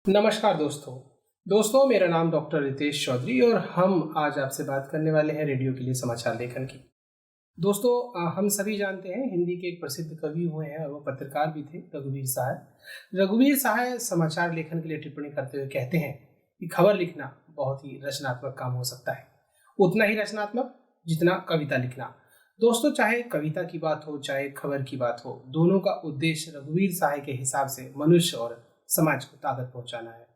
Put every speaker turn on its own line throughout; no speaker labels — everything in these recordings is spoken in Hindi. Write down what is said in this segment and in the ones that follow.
नमस्कार दोस्तों मेरा नाम डॉक्टर रितेश चौधरी और हम आज आपसे बात करने वाले हैं रेडियो के लिए समाचार लेखन की। दोस्तों हम सभी जानते हैं हिंदी के एक प्रसिद्ध कवि हुए हैं और वो पत्रकार भी थे, रघुवीर सहाय। रघुवीर सहाय समाचार लेखन के लिए टिप्पणी करते हुए कहते हैं कि खबर लिखना बहुत ही रचनात्मक काम हो सकता है, उतना ही रचनात्मक जितना कविता लिखना। दोस्तों, चाहे कविता की बात हो चाहे खबर की बात हो, दोनों का उद्देश्य रघुवीर सहाय के हिसाब से मनुष्य और समाज को ताकत पहुंचाना है।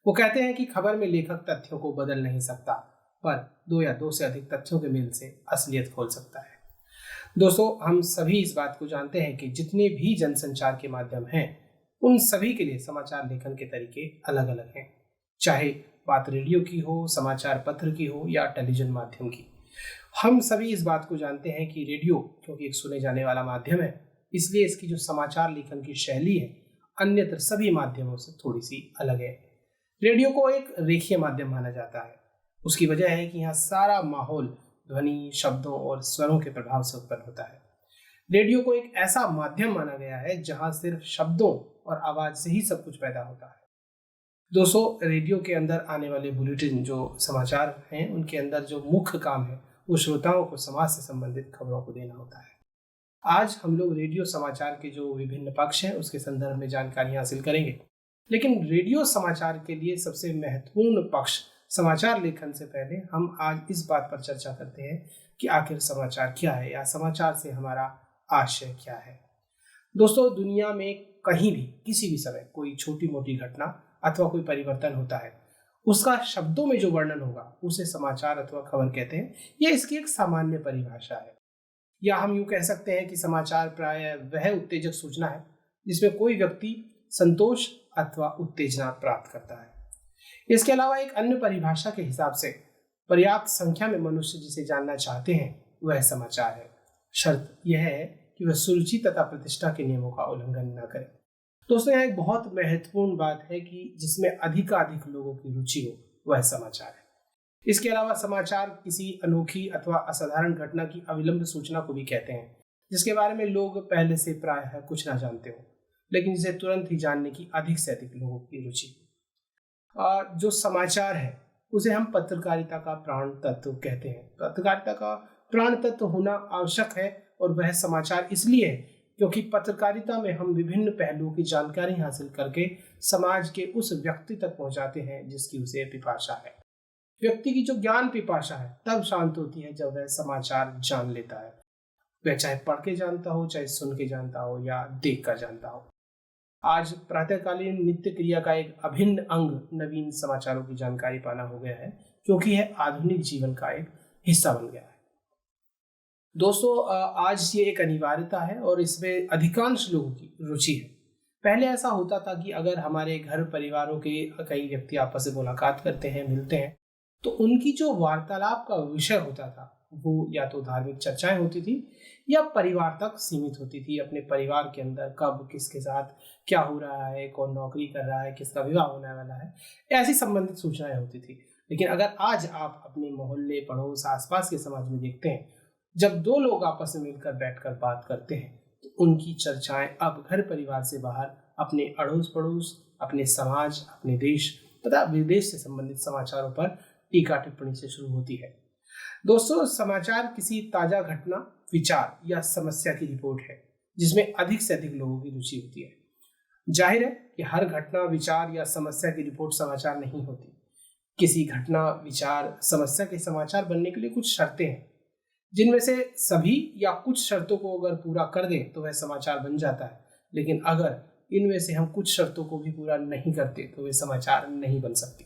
वो कहते हैं कि खबर में लेखक तथ्यों को बदल नहीं सकता, पर दो या दो से अधिक तथ्यों के मेल से असलियत खोल सकता है। दोस्तों, हम सभी इस बात को जानते हैं कि जितने भी जनसंचार के माध्यम हैं, उन सभी के लिए समाचार लेखन के तरीके अलग अलग हैं। चाहे बात रेडियो की हो, समाचार पत्र की हो या टेलीविजन माध्यम की। हम सभी इस बात को जानते हैं कि रेडियो क्योंकि एक सुने जाने वाला माध्यम है, इसलिए इसकी जो समाचार लेखन की शैली है अन्यत्र सभी माध्यमों से थोड़ी सी अलग है। रेडियो को एक रेखीय माध्यम माना जाता है। उसकी वजह है कि यहाँ सारा माहौल ध्वनि, शब्दों और स्वरों के प्रभाव से उत्पन्न होता है। रेडियो को एक ऐसा माध्यम माना गया है जहाँ सिर्फ शब्दों और आवाज से ही सब कुछ पैदा होता है। दोस्तों, रेडियो के अंदर आने वाले बुलेटिन जो समाचार हैं, उनके अंदर जो मुख्य काम है वो श्रोताओं को समाज से संबंधित खबरों को देना होता है। आज हम लोग रेडियो समाचार के जो विभिन्न पक्ष हैं उसके संदर्भ में जानकारी हासिल करेंगे, लेकिन रेडियो समाचार के लिए सबसे महत्वपूर्ण पक्ष समाचार लेखन से पहले हम आज इस बात पर चर्चा करते हैं कि आखिर समाचार क्या है या समाचार से हमारा आशय क्या है। दोस्तों, दुनिया में कहीं भी किसी भी समय कोई छोटी मोटी घटना अथवा कोई परिवर्तन होता है, उसका शब्दों में जो वर्णन होगा उसे समाचार अथवा खबर कहते हैं। यह इसकी एक सामान्य परिभाषा है, या हम यूं कह सकते हैं कि समाचार प्रायः वह उत्तेजक सूचना है जिसमें कोई व्यक्ति संतोष अथवा उत्तेजना प्राप्त करता है। इसके अलावा एक अन्य परिभाषा के हिसाब से पर्याप्त संख्या में मनुष्य जिसे जानना चाहते हैं वह समाचार है। शर्त यह है कि वह सुरुचि तथा प्रतिष्ठा के नियमों का उल्लंघन न करे। दोस्तों, यहाँ एक बहुत महत्वपूर्ण बात है कि जिसमें अधिकाधिक लोगों की रुचि हो वह समाचार है। इसके अलावा समाचार किसी अनोखी अथवा असाधारण घटना की अविलंब सूचना को भी कहते हैं, जिसके बारे में लोग पहले से प्रायः कुछ ना जानते हो, लेकिन जिसे तुरंत ही जानने की अधिक से अधिक लोगों की रुचि। जो समाचार है उसे हम पत्रकारिता का प्राण तत्व कहते हैं। पत्रकारिता का प्राण तत्व होना आवश्यक है और वह समाचार इसलिए है क्योंकि पत्रकारिता में हम विभिन्न पहलुओं की जानकारी हासिल करके समाज के उस व्यक्ति तक पहुंचाते हैं जिसकी उसे पिपासा है। व्यक्ति की जो ज्ञान पिपासा है तब शांत होती है जब वह समाचार जान लेता है। वह चाहे पढ़ के जानता हो, चाहे सुन के जानता हो या देख कर जानता हो। आज प्रातःकालीन नित्य क्रिया का एक अभिन्न अंग नवीन समाचारों की जानकारी पाना हो गया है, क्योंकि यह आधुनिक जीवन का एक हिस्सा बन गया है। दोस्तों, आज ये एक अनिवार्यता है और इसमें अधिकांश लोगों की रुचि है। पहले ऐसा होता था कि अगर हमारे घर परिवारों के कई व्यक्ति आपस में मुलाकात करते हैं, मिलते हैं, तो उनकी जो वार्तालाप का विषय होता था वो या तो धार्मिक चर्चाएं होती थी या परिवार तक सीमित होती थी। अपने परिवार के अंदर कब किसके साथ क्या हो रहा है, कौन नौकरी कर रहा है, किसका विवाह होने वाला है, ऐसी संबंधित सूचनाएं होती थी। लेकिन अगर आज आप अपने मोहल्ले, पड़ोस, आसपास के समाज में देखते हैं, जब दो लोग आपस में मिलकर बैठकर बात करते हैं तो उनकी चर्चाएं अब घर परिवार से बाहर अपने अड़ोस पड़ोस, अपने समाज, अपने देश तथा विदेश से संबंधित समाचारों पर टीका टिप्पणी से शुरू होती है। दोस्तों, समाचार किसी ताजा घटना, विचार या समस्या की रिपोर्ट है जिसमें अधिक से अधिक लोगों की रुचि होती है। जाहिर है कि हर घटना, विचार या समस्या की रिपोर्ट समाचार नहीं होती। किसी घटना, विचार, समस्या के समाचार बनने के लिए कुछ शर्तें हैं, जिनमें से सभी या कुछ शर्तों को अगर पूरा कर दें तो वह समाचार बन जाता है। लेकिन अगर इनमें से हम कुछ शर्तों को भी पूरा नहीं करते तो वे समाचार नहीं बन सकती।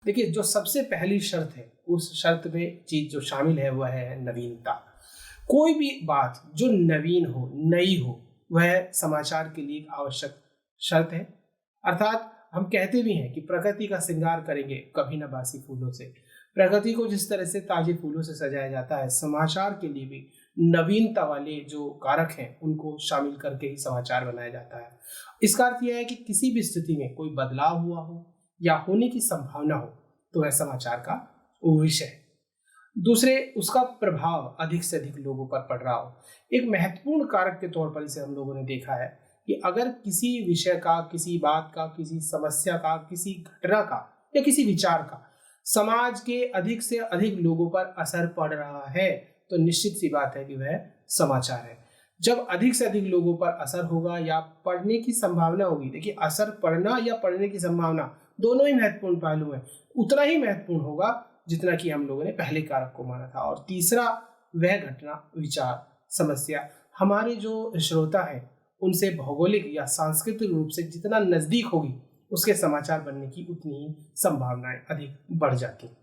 देखिए, जो सबसे पहली शर्त है, उस शर्त में चीज जो शामिल है वह है नवीनता। कोई भी बात जो नवीन हो, नई हो, वह समाचार के लिए एक आवश्यक शर्त है। अर्थात हम कहते भी हैं कि प्रकृति का श्रृंगार करेंगे कभी न बासी फूलों से। प्रकृति को जिस तरह से ताजे फूलों से सजाया जाता है, समाचार के लिए भी नवीनता वाले जो कारक हैं उनको शामिल करके ही समाचार बनाया जाता है। इसका अर्थ यह है कि किसी भी स्थिति में कोई बदलाव हुआ हो या होने की संभावना हो तो वह समाचार का विषय है। दूसरे, उसका प्रभाव अधिक से अधिक लोगों पर पड़ रहा हो। एक महत्वपूर्ण कारक के तौर पर इसे हम लोगों ने देखा है कि अगर किसी विषय का, किसी बात का, किसी समस्या का, किसी घटना का या किसी विचार का समाज के अधिक से अधिक लोगों पर असर पड़ रहा है तो निश्चित सी बात है कि वह समाचार है। जब अधिक से अधिक लोगों पर असर होगा या पढ़ने की संभावना होगी, देखिए असर पढ़ना या पढ़ने की संभावना दोनों ही महत्वपूर्ण पहलू हैं, उतना ही महत्वपूर्ण होगा जितना कि हम लोगों ने पहले कारक को माना था। और तीसरा, वह घटना, विचार, समस्या हमारे जो श्रोता है उनसे भौगोलिक या सांस्कृतिक रूप से जितना नजदीक होगी उसके समाचार बनने की उतनी ही संभावनाएं अधिक बढ़ जाती हैं।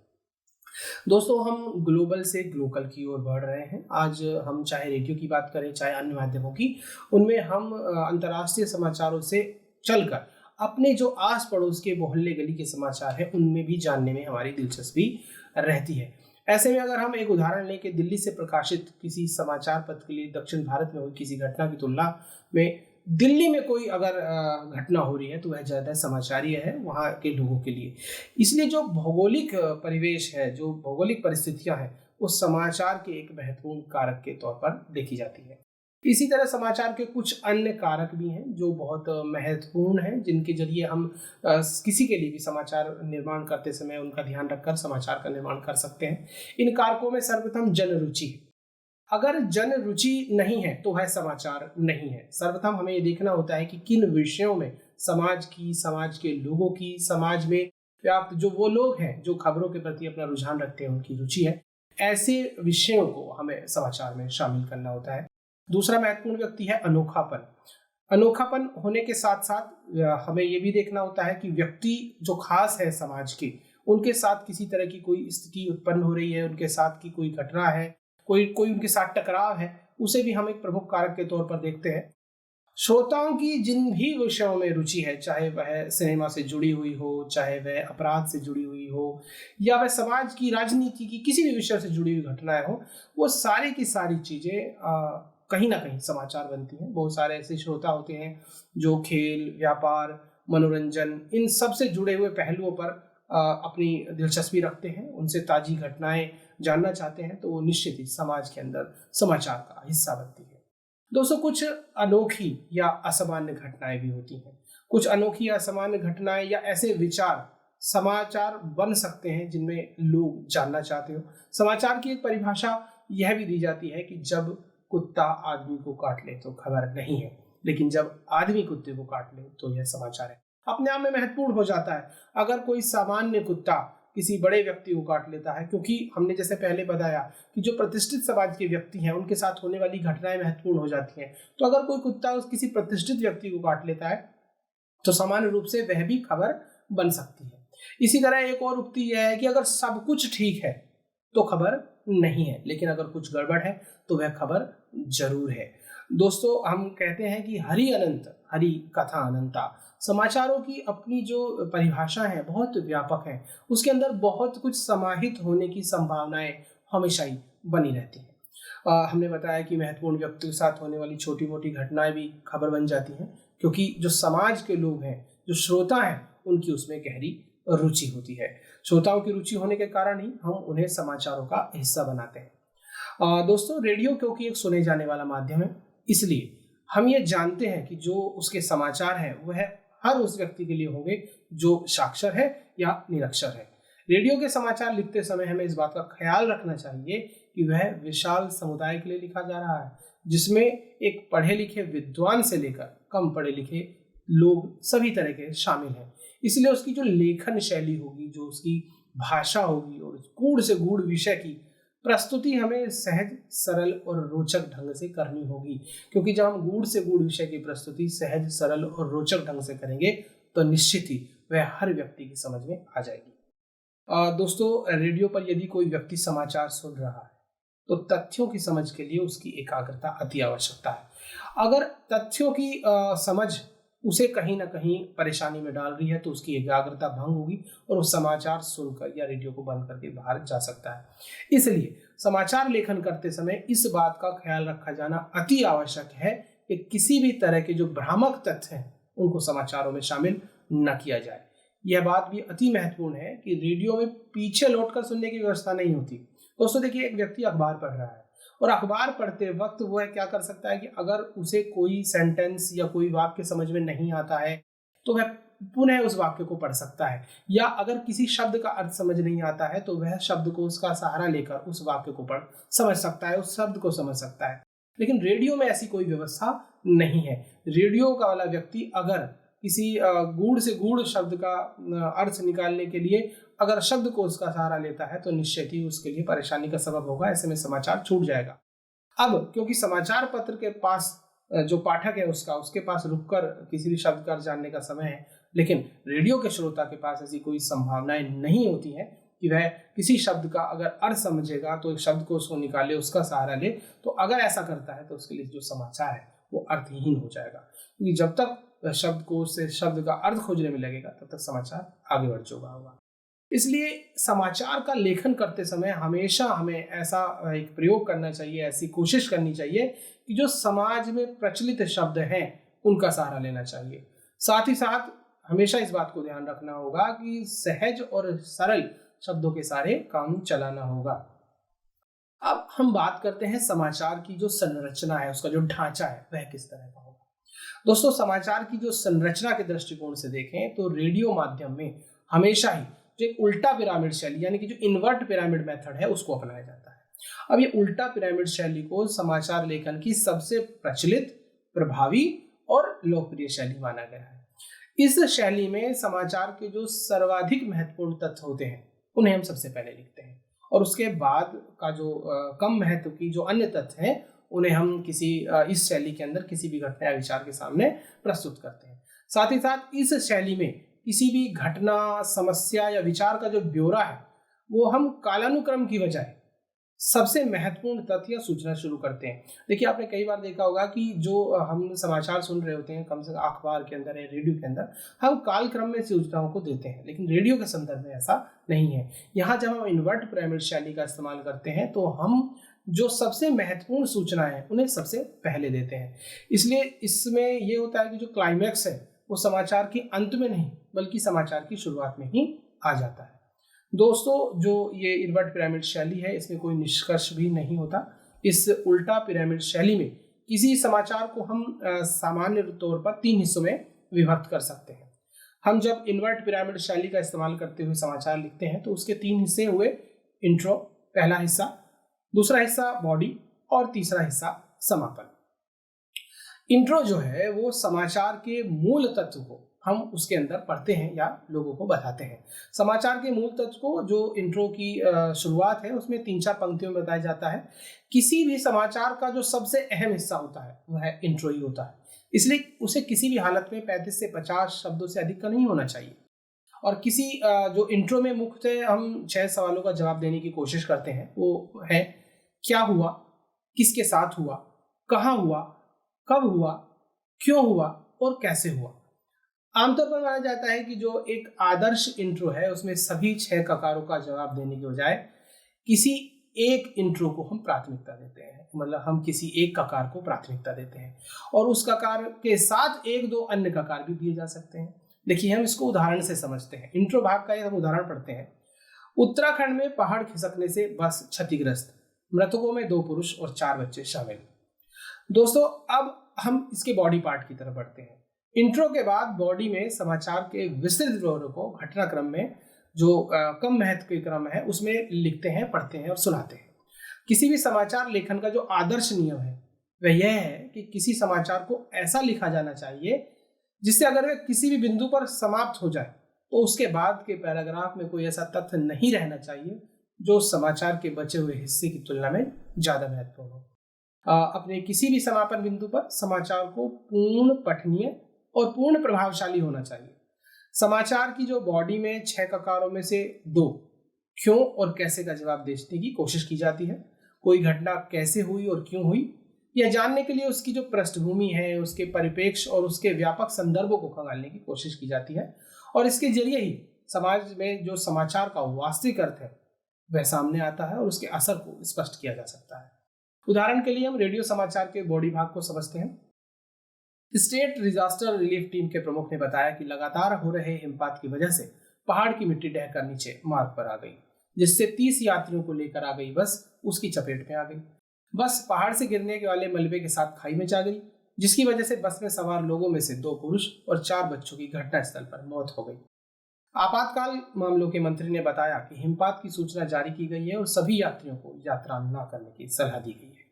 दोस्तों, हम ग्लोबल से ग्लोकल की ओर बढ़ रहे हैं। आज हम चाहे रेडियो की बात करें, चाहे अन्य माध्यमों की, उनमें हम अंतर्राष्ट्रीय समाचारों से चलकर अपने जो आस पड़ोस के मोहल्ले गली के समाचार हैं उनमें भी जानने में हमारी दिलचस्पी रहती है। ऐसे में अगर हम एक उदाहरण लें कि दिल्ली से प्रकाशित किसी समाचार पत्र के लिए दक्षिण भारत में हुई किसी घटना की तुलना में दिल्ली में कोई अगर घटना हो रही है तो वह ज़्यादा समाचारीय है वहाँ के लोगों के लिए। इसलिए जो भौगोलिक परिवेश है, जो भौगोलिक परिस्थितियाँ हैं, उस समाचार के एक महत्वपूर्ण कारक के तौर पर देखी जाती है। इसी तरह समाचार के कुछ अन्य कारक भी हैं जो बहुत महत्वपूर्ण हैं, जिनके जरिए हम किसी के लिए भी समाचार निर्माण करते समय उनका ध्यान रखकर समाचार का निर्माण कर सकते हैं। इन कारकों में सर्वप्रथम जन रुचि है। अगर जन रुचि नहीं है तो वह समाचार नहीं है। सर्वप्रथम हमें ये देखना होता है कि किन विषयों में समाज की, समाज के लोगों की, समाज में व्याप्त जो वो लोग हैं जो खबरों के प्रति अपना रुझान रखते हैं, उनकी रुचि है। ऐसे विषयों को हमें समाचार में शामिल करना होता है। दूसरा महत्वपूर्ण व्यक्ति है अनोखापन। अनोखापन होने के साथ साथ हमें ये भी देखना होता है कि व्यक्ति जो खास है समाज के, उनके साथ किसी तरह की कोई स्थिति उत्पन्न हो रही है, उनके साथ की कोई घटना है, कोई उनके साथ टकराव है, उसे भी हम एक प्रमुख कारक के तौर पर देखते हैं। श्रोताओं की जिन भी विषयों में रुचि है, चाहे वह सिनेमा से जुड़ी हुई हो, चाहे वह अपराध से जुड़ी हुई हो, या वह समाज की, राजनीति की किसी भी विषय से जुड़ी हुई घटनाएं हो, वो सारी की सारी चीजें कहीं ना कहीं समाचार बनती हैं। बहुत सारे ऐसे श्रोता होते हैं जो खेल, व्यापार, मनोरंजन, इन सब से जुड़े हुए पहलुओं पर अपनी दिलचस्पी रखते हैं, उनसे ताजी घटनाएं जानना चाहते हैं, तो वो निश्चित ही समाज के अंदर समाचार का हिस्सा बनती है। दोस्तों, कुछ अनोखी या असामान्य घटनाएं भी होती हैं। कुछ अनोखी या असामान्य घटनाएं या ऐसे विचार समाचार बन सकते हैं जिनमें लोग जानना चाहते हो। समाचार की एक परिभाषा यह भी दी जाती है कि जब कुत्ता आदमी को काट ले तो खबर नहीं है, लेकिन जब आदमी कुत्ते को काट ले तो यह समाचार है। अपने आप में महत्वपूर्ण हो जाता है अगर कोई सामान्य कुत्ता किसी बड़े व्यक्ति को काट लेता है, क्योंकि हमने जैसे पहले बताया कि जो प्रतिष्ठित समाज के व्यक्ति हैं उनके साथ होने वाली घटनाएं महत्वपूर्ण हो जाती हैं। तो अगर कोई कुत्ता किसी प्रतिष्ठित व्यक्ति को काट लेता है तो सामान्य रूप से वह भी खबर बन सकती है। इसी तरह एक और उक्ति यह है कि अगर सब कुछ ठीक है तो खबर नहीं है, लेकिन अगर कुछ गड़बड़ है तो वह खबर जरूर है। दोस्तों, हम कहते हैं कि हरि अनंत, हरि कथा अनंता। समाचारों की अपनी जो परिभाषा है बहुत व्यापक है, उसके अंदर बहुत कुछ समाहित होने की संभावनाएं हमेशा ही बनी रहती हैं। हमने बताया कि महत्वपूर्ण व्यक्ति के साथ होने वाली छोटी मोटी घटनाएं भी खबर बन जाती हैं, क्योंकि जो समाज के लोग हैं, जो श्रोता हैं, उनकी उसमें गहरी रुचि होती है। श्रोताओं की रुचि होने के कारण ही हम उन्हें समाचारों का हिस्सा बनाते हैं। दोस्तों, रेडियो क्योंकि एक सुने जाने वाला माध्यम है, इसलिए हम ये जानते हैं कि जो उसके समाचार हैं वह हर उस व्यक्ति के लिए होंगे जो साक्षर है या निरक्षर है। रेडियो के समाचार लिखते समय हमें इस बात का ख्याल रखना चाहिए कि वह विशाल समुदाय के लिए लिखा जा रहा है, जिसमें एक पढ़े लिखे विद्वान से लेकर कम पढ़े लिखे लोग सभी तरह के शामिल हैं। इसलिए उसकी जो लेखन शैली होगी, जो उसकी भाषा होगी, और गूढ़ से गूढ़ विषय की प्रस्तुति हमें सहज, सरल और रोचक ढंग से करनी होगी, क्योंकि जब हम गूढ़ से गूढ़ विषय की प्रस्तुति सहज, सरल और रोचक ढंग से करेंगे तो निश्चित ही वह हर व्यक्ति की समझ में आ जाएगी। दोस्तों, रेडियो पर यदि कोई व्यक्ति समाचार सुन रहा है तो तथ्यों की समझ के लिए उसकी एकाग्रता अति आवश्यकता है। अगर तथ्यों की समझ उसे कहीं ना कहीं परेशानी में डाल रही है तो उसकी एकाग्रता भंग होगी और वो समाचार सुनकर या रेडियो को बंद करके बाहर जा सकता है। इसलिए समाचार लेखन करते समय इस बात का ख्याल रखा जाना अति आवश्यक है कि किसी भी तरह के जो भ्रामक तथ्य हैं उनको समाचारों में शामिल न किया जाए। यह बात भी अति महत्वपूर्ण है कि रेडियो में पीछे लौटकर सुनने की व्यवस्था नहीं होती। दोस्तों देखिए, एक व्यक्ति अखबार पढ़ रहा है और अखबार पढ़ते वक्त वह क्या कर सकता है कि अगर उसे कोई सेंटेंस या कोई वाक्य समझ में नहीं आता है तो वह पुनः उस वाक्य को पढ़ सकता है, या अगर किसी शब्द का अर्थ समझ नहीं आता है तो वह शब्दकोश का सहारा लेकर उस वाक्य को पढ़ समझ सकता है, उस शब्द को समझ सकता है। लेकिन रेडियो में ऐसी कोई व्यवस्था नहीं है। रेडियो का वाला व्यक्ति अगर किसी गूढ़ से गूढ़ शब्द का अर्थ निकालने के लिए अगर शब्दकोश का सहारा लेता है तो निश्चित ही उसके लिए परेशानी का सबब होगा, ऐसे में समाचार छूट जाएगा। अब क्योंकि समाचार पत्र के पास जो पाठक है उसके पास रुककर किसी भी शब्द का अर्थ जानने का समय है, लेकिन रेडियो के श्रोता के पास ऐसी कोई संभावनाएं नहीं होती हैं कि वह किसी शब्द का अगर अर्थ समझेगा तो एक शब्द को उसको निकाले, उसका सहारा ले। तो अगर ऐसा करता है तो उसके लिए जो समाचार है वो अर्थहीन हो जाएगा, क्योंकि जब तक शब्द को से शब्द का अर्थ खोजने में लगेगा तब तक समाचार आगे बढ़ चुका होगा। इसलिए समाचार का लेखन करते समय हमेशा हमें ऐसा एक प्रयोग करना चाहिए, ऐसी कोशिश करनी चाहिए कि जो समाज में प्रचलित शब्द हैं उनका सहारा लेना चाहिए। साथ ही साथ हमेशा इस बात को ध्यान रखना होगा कि सहज और सरल शब्दों के सारे काम चलाना होगा। अब हम बात करते हैं समाचार की जो संरचना है, उसका जो ढांचा है वह किस तरह का होगा। दोस्तों, समाचार की जो संरचना के दृष्टिकोण से देखें तो रेडियो माध्यम में हमेशा ही जो एक उल्टा पिरामिड शैली यानी कि जो इन्वर्ट पिरामिड मेथड है उसको अपनाया जाता है। अब ये उल्टा पिरामिड शैली को समाचार लेखन की सबसे प्रचलित, प्रभावी और लोकप्रिय शैली माना गया है। इस शैली में समाचार के जो सर्वाधिक महत्वपूर्ण तथ्य होते हैं उन्हें हम सबसे पहले लिखते हैं, और उसके बाद का जो कम महत्व की जो अन्य तथ्य हैं उन्हें हम इस शैली के अंदर किसी भी घटना या विचार के सामने प्रस्तुत करते हैं। साथ ही साथ इस शैली में किसी भी घटना, समस्या या विचार का जो ब्यौरा है वो हम कालानुक्रम की बजाय सबसे महत्वपूर्ण तथ्य या सूचना शुरू करते हैं। देखिए, आपने कई बार देखा होगा कि जो हम समाचार सुन रहे होते हैं, कम से कम अखबार के अंदर या रेडियो के अंदर, हम कालक्रम में सूचनाओं को देते हैं, लेकिन रेडियो के संदर्भ में ऐसा नहीं है। यहाँ जब हम इन्वर्ट पिरामिड शैली का इस्तेमाल करते हैं तो हम जो सबसे महत्वपूर्ण सूचनाएं हैं उन्हें सबसे पहले देते हैं। इसलिए इसमें ये होता है कि जो क्लाइमैक्स है वो समाचार के अंत में नहीं बल्कि समाचार की शुरुआत में ही आ जाता है। दोस्तों, जो ये इन्वर्ट पिरामिड शैली है इसमें कोई निष्कर्ष भी नहीं होता। इस उल्टा पिरामिड शैली में किसी समाचार को हम सामान्य तौर पर 3 हिस्सों में विभक्त कर सकते हैं। हम जब इन्वर्ट पिरामिड शैली का इस्तेमाल करते हुए समाचार लिखते हैं तो उसके 3 हिस्से हुए। इंट्रो पहला हिस्सा, दूसरा हिस्सा बॉडी और तीसरा हिस्सा समापन। इंट्रो जो है वो समाचार के मूल तत्व को हम उसके अंदर पढ़ते हैं या लोगों को बताते हैं। समाचार के मूल तत्व को जो इंट्रो की शुरुआत है उसमें 3-4 पंक्तियों में बताया जाता है। किसी भी समाचार का जो सबसे अहम हिस्सा होता है वह इंट्रो ही होता है, इसलिए उसे किसी भी हालत में 35 से 50 शब्दों से अधिक का नहीं होना चाहिए। और किसी जो इंट्रो में मुख्यतः हम 6 सवालों का जवाब देने की कोशिश करते हैं, वो है क्या हुआ, किसके साथ हुआ, कहाँ हुआ, कब हुआ, क्यों हुआ और कैसे हुआ। आमतौर पर माना जाता है कि जो एक आदर्श इंट्रो है उसमें सभी 6 ककारों का जवाब देने के बजाय किसी एक इंट्रो को हम प्राथमिकता देते हैं, मतलब हम किसी एक ककार को प्राथमिकता देते हैं और उस ककार के साथ 1-2 अन्य ककार भी दिए जा सकते हैं। देखिए, हम इसको उदाहरण से समझते हैं। इंट्रो भाग का हम उदाहरण पढ़ते हैं। उत्तराखंड में पहाड़ खिसकने से बस क्षतिग्रस्त, मृतकों में 2 पुरुष और 4 बच्चे शामिल। दोस्तों, अब हम इसके बॉडी पार्ट की तरफ बढ़ते हैं। इंट्रो के बाद बॉडी में समाचार के विस्तृत ब्यौरे को घटनाक्रम में जो कम महत्व के क्रम है उसमें लिखते हैं, पढ़ते हैं और सुनाते हैं। किसी भी समाचार लेखन का जो आदर्श नियम है वह यह है कि किसी समाचार को ऐसा लिखा जाना चाहिए जिससे अगर वह किसी भी बिंदु पर समाप्त हो जाए तो उसके बाद के पैराग्राफ में कोई ऐसा तथ्य नहीं रहना चाहिए जो समाचार के बचे हुए हिस्से की तुलना में ज्यादा महत्वपूर्ण हो। अपने किसी भी समापन बिंदु पर समाचार को पूर्ण पठनीय और पूर्ण प्रभावशाली होना चाहिए। समाचार की जो बॉडी में 6 ककारों में से 2 क्यों और कैसे का जवाब देने की कोशिश की जाती है। कोई घटना कैसे हुई और क्यों हुई यह जानने के लिए उसकी जो पृष्ठभूमि है, उसके परिप्रेक्ष्य और उसके व्यापक संदर्भों को खंगालने की कोशिश की जाती है और इसके जरिए ही समाज में जो समाचार का वास्तविक अर्थ है वह सामने आता है और उसके असर को स्पष्ट किया जा सकता है। उदाहरण के लिए हम रेडियो समाचार के बॉडी भाग को समझते हैं। स्टेट डिजास्टर रिलीफ टीम के प्रमुख ने बताया कि लगातार हो रहे हिमपात की वजह से पहाड़ की मिट्टी ढहकर नीचे मार्ग पर आ गई, जिससे 30 यात्रियों को लेकर आ गई बस उसकी चपेट में आ गई। बस पहाड़ से गिरने के वाले मलबे के साथ खाई में जा गई, जिसकी वजह से बस में सवार लोगों में से 2 पुरुष और 4 बच्चों की घटनास्थल पर मौत हो गई। आपातकाल मामलों के मंत्री ने बताया कि हिमपात की सूचना जारी की गई है और सभी यात्रियों को यात्रा न करने की सलाह दी गई है।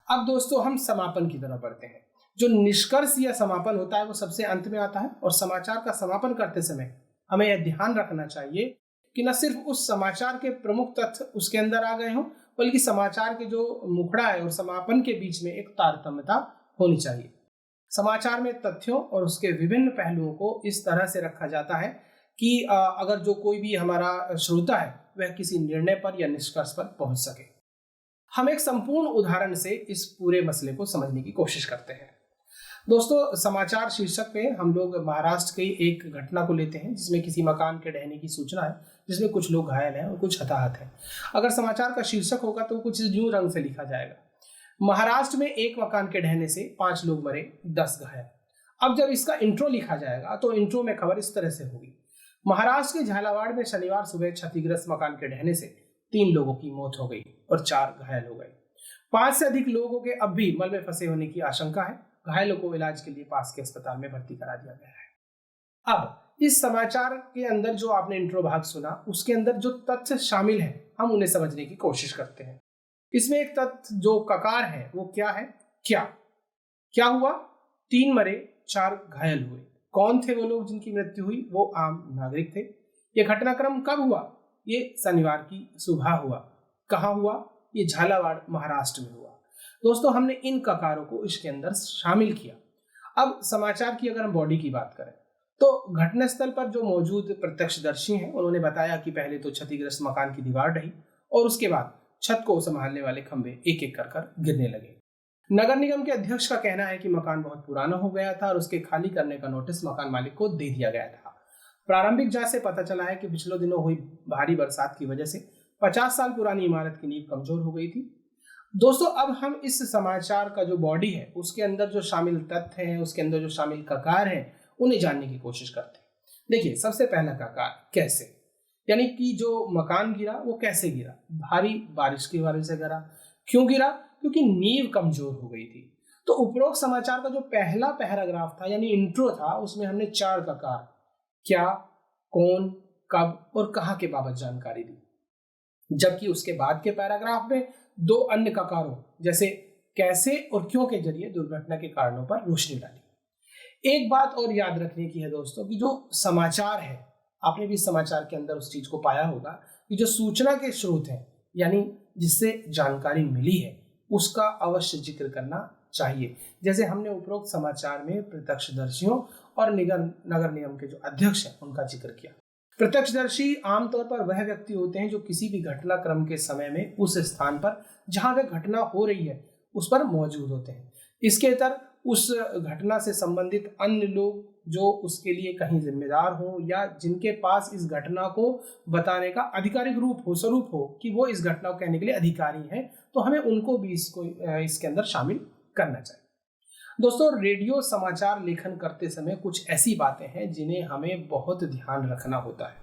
अब दोस्तों हम समापन की तरफ बढ़ते हैं। जो निष्कर्ष या समापन होता है वो सबसे अंत में आता है, और समाचार का समापन करते समय हमें यह ध्यान रखना चाहिए कि न सिर्फ उस समाचार के प्रमुख तथ्य उसके अंदर आ गए हों, बल्कि समाचार के जो मुखड़ा है और समापन के बीच में एक तारतम्यता होनी चाहिए। समाचार में तथ्यों और उसके विभिन्न पहलुओं को इस तरह से रखा जाता है कि अगर जो कोई भी हमारा श्रोता है वह किसी निर्णय पर या निष्कर्ष पर पहुंच सके। हम एक संपूर्ण उदाहरण से इस पूरे मसले को समझने की कोशिश करते हैं। दोस्तों, समाचार शीर्षक पे हम लोग महाराष्ट्र की एक घटना को लेते हैं जिसमें किसी मकान के ढहने की सूचना है, जिसमें कुछ लोग घायल हैं और कुछ हताहत हैं। अगर समाचार का शीर्षक होगा तो कुछ यूं रंग से लिखा जाएगा, महाराष्ट्र में एक मकान के ढहने से 5 लोग मरे, 10 घायल। अब जब इसका इंट्रो लिखा जाएगा तो इंट्रो में खबर इस तरह से होगी, महाराष्ट्र के झालावाड़ में शनिवार सुबह क्षतिग्रस्त मकान के ढहने से 3 लोगों की मौत हो गई और 4 घायल हो गए। 5 से अधिक लोगों के अब भी मल में फंसे होने की आशंका है। घायलों को इलाज के लिए पास के अस्पताल में भर्ती करा दिया गया है। अब इस समाचार के अंदर जो आपने इंट्रो भाग सुना, उसके अंदर जो तथ्य शामिल है हम उन्हें समझने की कोशिश करते हैं। इसमें एक तथ्य जो ककार है वो क्या है, क्या हुआ, 3 मरे 4 घायल हुए। कौन थे वो लोग जिनकी मृत्यु हुई? वो आम नागरिक थे। ये घटनाक्रम कब हुआ? ये शनिवार की सुबह हुआ। कहाँ हुआ? ये झालावाड़ महाराष्ट्र में हुआ। दोस्तों, हमने इन ककारों को इसके अंदर शामिल किया। अब समाचार की अगर हम बॉडी की बात करें तो घटनास्थल पर जो मौजूद प्रत्यक्षदर्शी हैं उन्होंने बताया कि पहले तो क्षतिग्रस्त मकान की दीवार ढही और उसके बाद छत को संभालने वाले खंभे एक एक कर गिरने लगे। नगर निगम के अध्यक्ष का कहना है कि मकान बहुत पुराना हो गया था और उसके खाली करने का नोटिस मकान मालिक को दे दिया गया था। प्रारंभिक जांच से पता चला है कि पिछले दिनों हुई भारी बरसात की वजह से 50 साल पुरानी इमारत की नींव कमजोर हो गई थी। दोस्तों, अब हम इस समाचार का जो बॉडी है उसके अंदर जो शामिल तथ्य हैं, उसके अंदर जो शामिल ककार हैं, उन्हें जानने की कोशिश करते हैं। देखिए, सबसे पहला ककार कैसे, यानी कि जो मकान गिरा वो कैसे गिरा? भारी बारिश की वजह से गिरा। क्यों गिरा? क्योंकि नींव कमजोर हो गई थी। तो उपरोक्त समाचार का जो पहला पैराग्राफ था यानी इंट्रो था, उसमें हमने 4 ककार क्या, कौन, कब और कहां के बाबत जानकारी दी, जबकि उसके बाद के पैराग्राफ में 2 अन्य ककारों जैसे कैसे और क्यों के जरिए दुर्घटना के कारणों पर रोशनी डाली। एक बात और याद रखने की है दोस्तों कि जो समाचार है, आपने भी समाचार के अंदर उस चीज को पाया होगा कि जो सूचना के स्रोत हैं यानी जिससे जानकारी मिली है उसका अवश्य जिक्र करना चाहिए। जैसे हमने उपरोक्त समाचार में प्रत्यक्षदर्शियों और नगर निगम के जो अध्यक्ष हैं उनका जिक्र किया। प्रत्यक्षदर्शी आमतौर पर वह व्यक्ति होते हैं जो किसी भी घटनाक्रम के समय में उस स्थान पर जहां वह घटना हो रही है उस पर मौजूद होते हैं। इसके इतर उस घटना से संबंधित अन्य लोग जो उसके लिए कहीं जिम्मेदार हो या जिनके पास इस घटना को बताने का आधिकारिक स्वरूप हो कि वो इस घटना को कहने के लिए अधिकारी हैं, तो हमें उनको भी इसके अंदर शामिल करना चाहिए। दोस्तों, रेडियो समाचार लेखन करते समय कुछ ऐसी बातें हैं जिन्हें हमें बहुत ध्यान रखना होता है।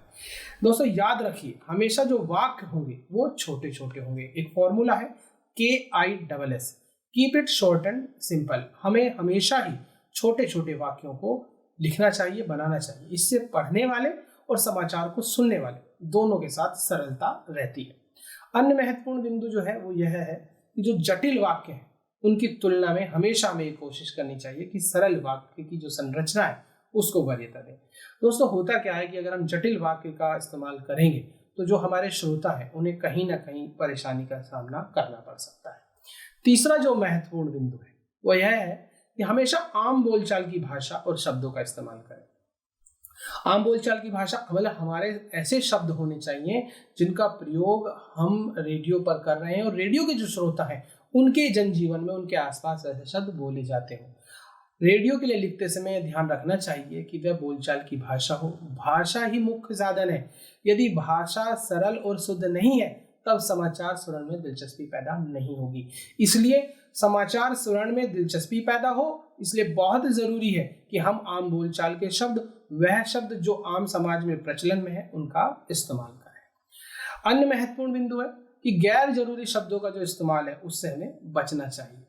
दोस्तों, याद रखिए, हमेशा जो वाक्य होंगे वो छोटे छोटे होंगे। एक फॉर्मूला है KISS, keep it short and simple. हमें हमेशा ही छोटे छोटे वाक्यों को लिखना चाहिए, बनाना चाहिए। इससे पढ़ने वाले और समाचार को सुनने वाले दोनों के साथ सरलता रहती है। अन्य महत्वपूर्ण बिंदु जो है वो यह है कि जो जटिल वाक्य हैं उनकी तुलना में हमेशा हमें ये कोशिश करनी चाहिए कि सरल वाक्य की जो संरचना है उसको वरीयता दें। दोस्तों, होता क्या है कि अगर हम जटिल वाक्य का इस्तेमाल करेंगे तो जो हमारे श्रोता हैं उन्हें कहीं ना कहीं परेशानी का सामना करना पड़ सकता है। तीसरा जो महत्वपूर्ण बिंदु है वो यह है कि हमेशा आम बोलचाल की भाषा और शब्दों का इस्तेमाल करें। आम बोलचाल की भाषा मतलब हमारे ऐसे शब्द होने चाहिए जिनका प्रयोग हम रेडियो पर कर रहे हैं और रेडियो के जो श्रोता हैं उनके जनजीवन में उनके आसपास ऐसे शब्द बोले जाते हो। रेडियो के लिए लिखते समय ध्यान रखना चाहिए कि वह बोलचाल की भाषा हो। भाषा ही मुख्य साधन है। यदि भाषा सरल और शुद्ध नहीं है तब समाचार सुनने में दिलचस्पी पैदा नहीं होगी। इसलिए समाचार सुनने में दिलचस्पी पैदा हो इसलिए बहुत जरूरी है कि हम आम बोलचाल के शब्द, वह शब्द जो आम समाज में प्रचलन में है, उनका इस्तेमाल करें। अन्य महत्वपूर्ण बिंदु है कि गैर जरूरी शब्दों का जो इस्तेमाल है उससे हमें बचना चाहिए।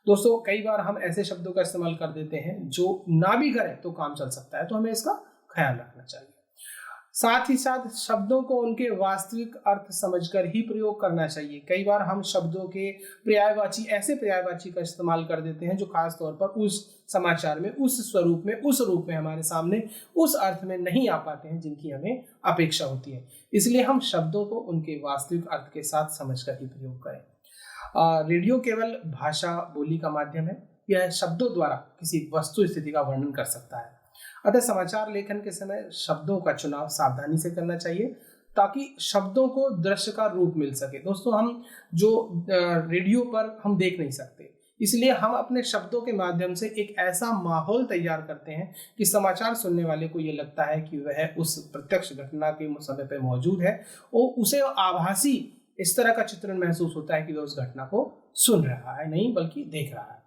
दोस्तों कई बार हम ऐसे शब्दों का इस्तेमाल कर देते हैं जो ना भी करें तो काम चल सकता है, तो हमें इसका ख्याल रखना चाहिए। साथ ही साथ शब्दों को उनके वास्तविक अर्थ समझकर ही प्रयोग करना चाहिए। कई बार हम शब्दों के पर्यायवाची, ऐसे पर्यायवाची का इस्तेमाल कर देते हैं जो खास तौर पर उस समाचार में, उस स्वरूप में, उस रूप में हमारे सामने उस अर्थ में नहीं आ पाते हैं जिनकी हमें अपेक्षा होती है। इसलिए हम शब्दों को उनके वास्तविक अर्थ के साथ समझकर ही प्रयोग करें। रेडियो केवल भाषा बोली का माध्यम है, यह शब्दों द्वारा किसी वस्तु स्थिति का वर्णन कर सकता है। अतः समाचार लेखन के समय शब्दों का चुनाव सावधानी से करना चाहिए ताकि शब्दों को दृश्य का रूप मिल सके। दोस्तों हम जो रेडियो पर हम देख नहीं सकते, इसलिए हम अपने शब्दों के माध्यम से एक ऐसा माहौल तैयार करते हैं कि समाचार सुनने वाले को ये लगता है कि वह उस प्रत्यक्ष घटना के समय पर मौजूद है और उसे आभासी इस तरह का चित्रण महसूस होता है कि वह उस घटना को सुन रहा है, नहीं बल्कि देख रहा है।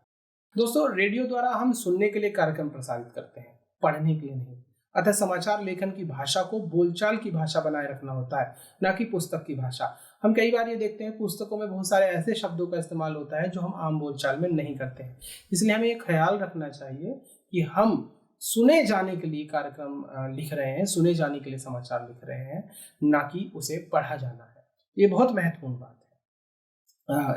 दोस्तों रेडियो द्वारा हम सुनने के लिए कार्यक्रम प्रसारित करते हैं, पढ़ने के लिए नहीं। अतः समाचार लेखन की भाषा को बोलचाल की भाषा बनाए रखना होता है, न कि पुस्तक की भाषा। हम कई बार ये देखते हैं पुस्तकों में बहुत सारे ऐसे शब्दों का इस्तेमाल होता है जो हम आम बोलचाल में नहीं करते हैं। इसलिए हमें ये ख्याल रखना चाहिए कि हम सुने जाने के लिए कार्यक्रम लिख रहे हैं, सुने जाने के लिए समाचार लिख रहे हैं, ना कि उसे पढ़ा जाना है। ये बहुत महत्वपूर्ण बात है।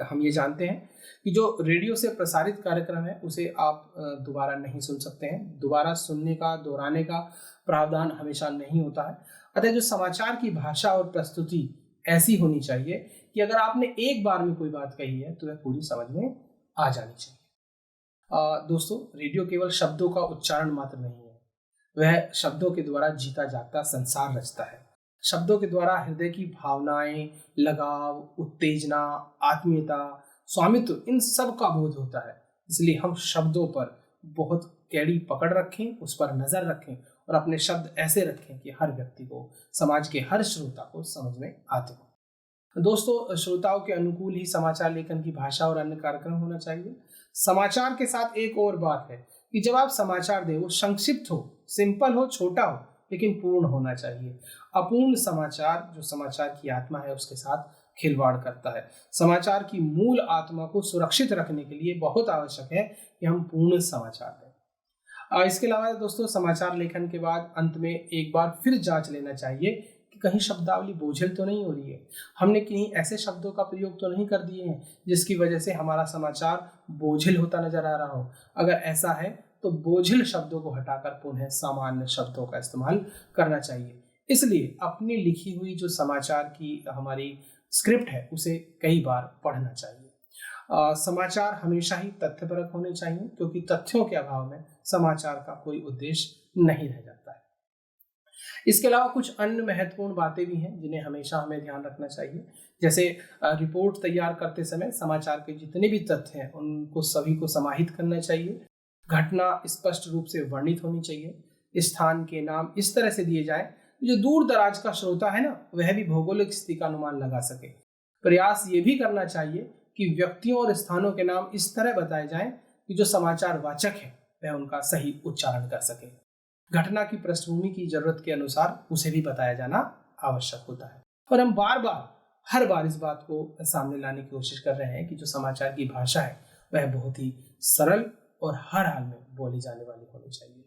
हम ये जानते हैं कि जो रेडियो से प्रसारित कार्यक्रम है उसे आप दोबारा नहीं सुन सकते हैं। दोबारा सुनने का, दोहराने का प्रावधान हमेशा नहीं होता है। अतः जो समाचार की भाषा और प्रस्तुति ऐसी होनी चाहिए कि अगर आपने एक बार में कोई बात कही है तो वह पूरी समझ में आ जानी चाहिए। दोस्तों रेडियो केवल शब्दों का उच्चारण मात्र नहीं है, वह शब्दों के द्वारा जीता जागता संसार रचता है। शब्दों के द्वारा हृदय की भावनाएं, लगाव, उत्तेजना, आत्मीयता, स्वामित्व, इन सब का बोध होता है। इसलिए हम शब्दों पर बहुत कड़ी पकड़ रखें, उस पर नजर रखें और अपने शब्द ऐसे रखें कि हर व्यक्ति को, समाज के हर श्रोता को समझ में आते हो। दोस्तों श्रोताओं के अनुकूल ही समाचार लेखन की भाषा और अन्य कार्यक्रम होना चाहिए। समाचार के साथ एक और बात है कि जब आप समाचार दें वो संक्षिप्त हो, सिंपल हो, छोटा हो, लेकिन पूर्ण होना चाहिए। अपूर्ण समाचार जो समाचार की आत्मा है उसके साथ खिलवाड़ करता है। समाचार की मूल आत्मा को सुरक्षित रखने के लिए बहुत आवश्यक है कि हम पूर्ण समाचार दें। इसके अलावा दोस्तों समाचार लेखन के बाद अंत में एक बार फिर जांच लेना चाहिए कि कहीं शब्दावली बोझिल तो नहीं हो रही है, हमने कहीं ऐसे शब्दों का प्रयोग तो नहीं कर दिए हैं जिसकी वजह से हमारा समाचार बोझिल होता नजर आ रहा हो। अगर ऐसा है तो बोझिल शब्दों को हटाकर पुनः सामान्य शब्दों का इस्तेमाल करना चाहिए। इसलिए अपनी लिखी हुई जो समाचार की हमारी स्क्रिप्ट है उसे कई बार पढ़ना चाहिए। समाचार हमेशा ही तथ्यपरक होने चाहिए क्योंकि तथ्यों के अभाव में समाचार का कोई उद्देश्य नहीं रह जाता है। इसके अलावा कुछ अन्य महत्वपूर्ण बातें भी हैं जिन्हें हमेशा हमें ध्यान रखना चाहिए। जैसे रिपोर्ट तैयार करते समय समाचार के जितने भी तथ्य हैं उनको सभी को समाहित करना चाहिए। घटना स्पष्ट रूप से वर्णित होनी चाहिए। स्थान के नाम इस तरह से दिए जाएं जो दूर दराज का श्रोता है ना, वह भी भौगोलिक स्थिति का अनुमान लगा सके। प्रयास ये भी करना चाहिए कि व्यक्तियों और स्थानों के नाम इस तरह बताए जाएं कि जो समाचार वाचक है वह उनका सही उच्चारण कर सके। घटना की पृष्ठभूमि की जरूरत के अनुसार उसे भी बताया जाना आवश्यक होता है। और हम हर बार इस बात को सामने लाने की कोशिश कर रहे हैं कि जो समाचार की भाषा है वह बहुत ही सरल और हर हाल में बोली जाने वाली होनी चाहिए।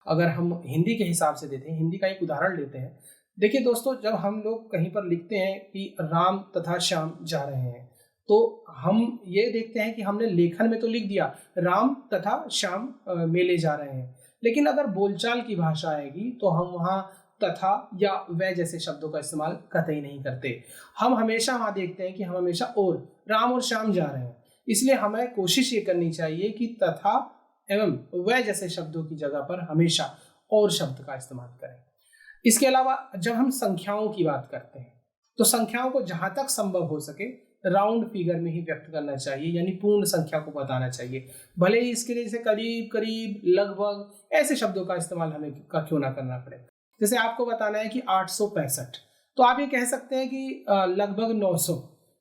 अगर हम हिंदी के हिसाब से देते हैं, हिंदी का एक उदाहरण लेते हैं। देखिए दोस्तों, जब हम लोग कहीं पर लिखते हैं कि राम तथा श्याम जा रहे हैं तो हम ये देखते हैं कि हमने लेखन में तो लिख दिया राम तथा श्याम मेले जा रहे हैं, लेकिन अगर बोलचाल की भाषा आएगी तो हम वहाँ तथा या वह जैसे शब्दों का इस्तेमाल कतई नहीं करते। हम हमेशा वहाँ देखते हैं कि हम हमेशा और राम और श्याम जा रहे हैं। इसलिए हमें कोशिश ये करनी चाहिए कि तथा एवं वह जैसे शब्दों की जगह पर हमेशा और शब्द का इस्तेमाल करें। इसके अलावा जब हम संख्याओं की बात करते हैं तो संख्याओं को जहां तक संभव हो सके राउंड फिगर में ही व्यक्त करना चाहिए, यानी पूर्ण संख्या को बताना चाहिए। भले ही इसके लिए जैसे करीब करीब, लगभग ऐसे शब्दों का इस्तेमाल हमें क्यों ना करना पड़े। जैसे आपको बताना है कि 865 तो आप ये कह सकते हैं कि लगभग 900।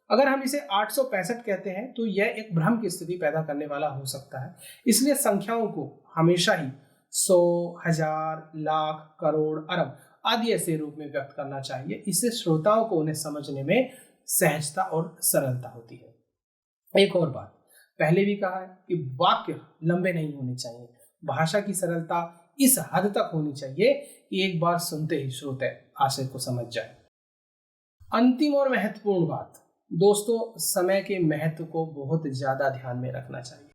अगर हम इसे 865 कहते हैं तो यह एक भ्रम की स्थिति पैदा करने वाला हो सकता है। इसलिए संख्याओं को हमेशा ही 100, 1000, लाख, करोड़, अरब आदि ऐसे रूप में व्यक्त करना चाहिए। इससे श्रोताओं को उन्हें समझने में सहजता और सरलता होती है। एक और बात, पहले भी कहा है कि वाक्य लंबे नहीं होने चाहिए। भाषा की सरलता इस हद तक होनी चाहिए कि एक बार सुनते ही श्रोता आशय को समझ जाए। अंतिम और महत्वपूर्ण बात, दोस्तों समय के महत्व को बहुत ज्यादा ध्यान में रखना चाहिए।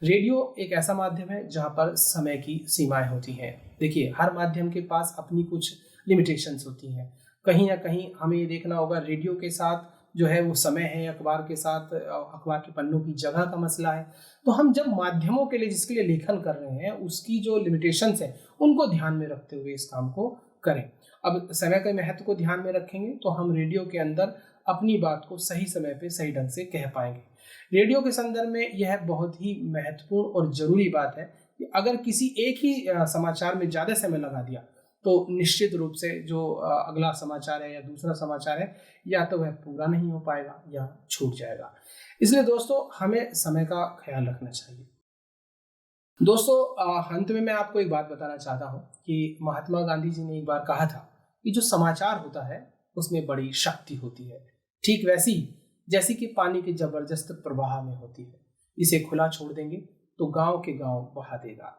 रेडियो एक ऐसा माध्यम है जहां पर समय की सीमाएं होती हैं। देखिए, हर माध्यम के पास अपनी कुछ लिमिटेशंस होती हैं। कहीं ना कहीं हमें ये देखना होगा, रेडियो के साथ जो है वो समय है, अखबार के साथ अखबार के पन्नों की जगह का मसला है। तो हम जब माध्यमों के लिए, जिसके लिए लेखन कर रहे हैं, उसकी जो लिमिटेशंस है उनको ध्यान में रखते हुए इस काम को करें। अब समय के महत्व को ध्यान में रखेंगे तो हम रेडियो के अंदर अपनी बात को सही समय पे सही ढंग से कह पाएंगे। रेडियो के संदर्भ में यह बहुत ही महत्वपूर्ण और जरूरी बात है कि अगर किसी एक ही समाचार में ज़्यादा समय लगा दिया तो निश्चित रूप से जो अगला समाचार है या दूसरा समाचार है, या तो वह पूरा नहीं हो पाएगा या छूट जाएगा। इसलिए दोस्तों हमें समय का ख्याल रखना चाहिए। दोस्तों अंत में मैं आपको एक बात बताना चाहता हूँ कि महात्मा गांधी जी ने एक बार कहा था कि जो समाचार होता है उसमें बड़ी शक्ति होती है, ठीक वैसी जैसी कि पानी के जबरदस्त प्रवाह में होती है। इसे खुला छोड़ देंगे तो गांव के गांव बहा देगा।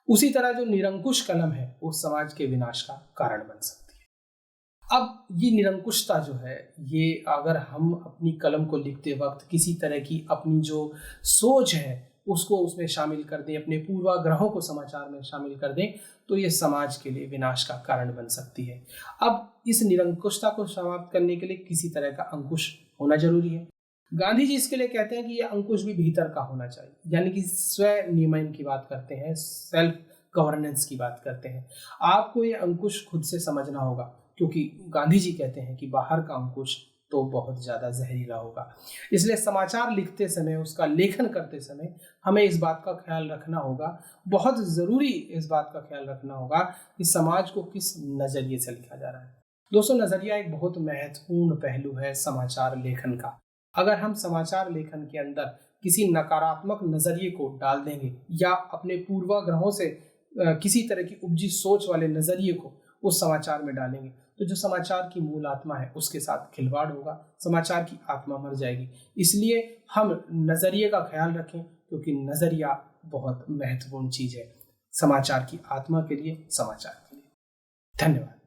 उसी तरह जो निरंकुश कलम है वो समाज के विनाश का कारण बन सकती है। अब ये निरंकुशता जो है, ये अगर हम अपनी कलम को लिखते वक्त किसी तरह की अपनी जो सोच है उसको उसमें शामिल कर दें, अपने पूर्वाग्रहों को समाचार में शामिल कर दें, तो ये समाज के लिए विनाश का कारण बन सकती है। अब इस निरंकुशता को समाप्त करने के लिए किसी तरह का अंकुश होना जरूरी है। गांधी जी इसके लिए कहते हैं कि यह अंकुश भी भीतर का होना चाहिए, यानी कि स्व नियमन की बात करते हैं, सेल्फ गवर्नेंस की बात करते हैं। आपको ये अंकुश खुद से समझना होगा, क्योंकि गांधी जी कहते हैं कि बाहर का अंकुश तो बहुत ज्यादा जहरीला होगा। इसलिए समाचार लिखते समय, उसका लेखन करते समय हमें इस बात का ख्याल रखना होगा, बहुत जरूरी इस बात का ख्याल रखना होगा कि समाज को किस नजरिए से लिखा जा रहा है। दोस्तों, नजरिया एक बहुत महत्वपूर्ण पहलू है समाचार लेखन का। अगर हम समाचार लेखन के अंदर किसी नकारात्मक नजरिए को डाल देंगे या अपने पूर्वाग्रहों से किसी तरह की उपजी सोच वाले नजरिए को उस समाचार में डालेंगे तो जो समाचार की मूल आत्मा है उसके साथ खिलवाड़ होगा, समाचार की आत्मा मर जाएगी। इसलिए हम नजरिए का ख्याल रखें, क्योंकि नजरिया बहुत महत्वपूर्ण चीज है समाचार की आत्मा के लिए, समाचार के लिए। धन्यवाद।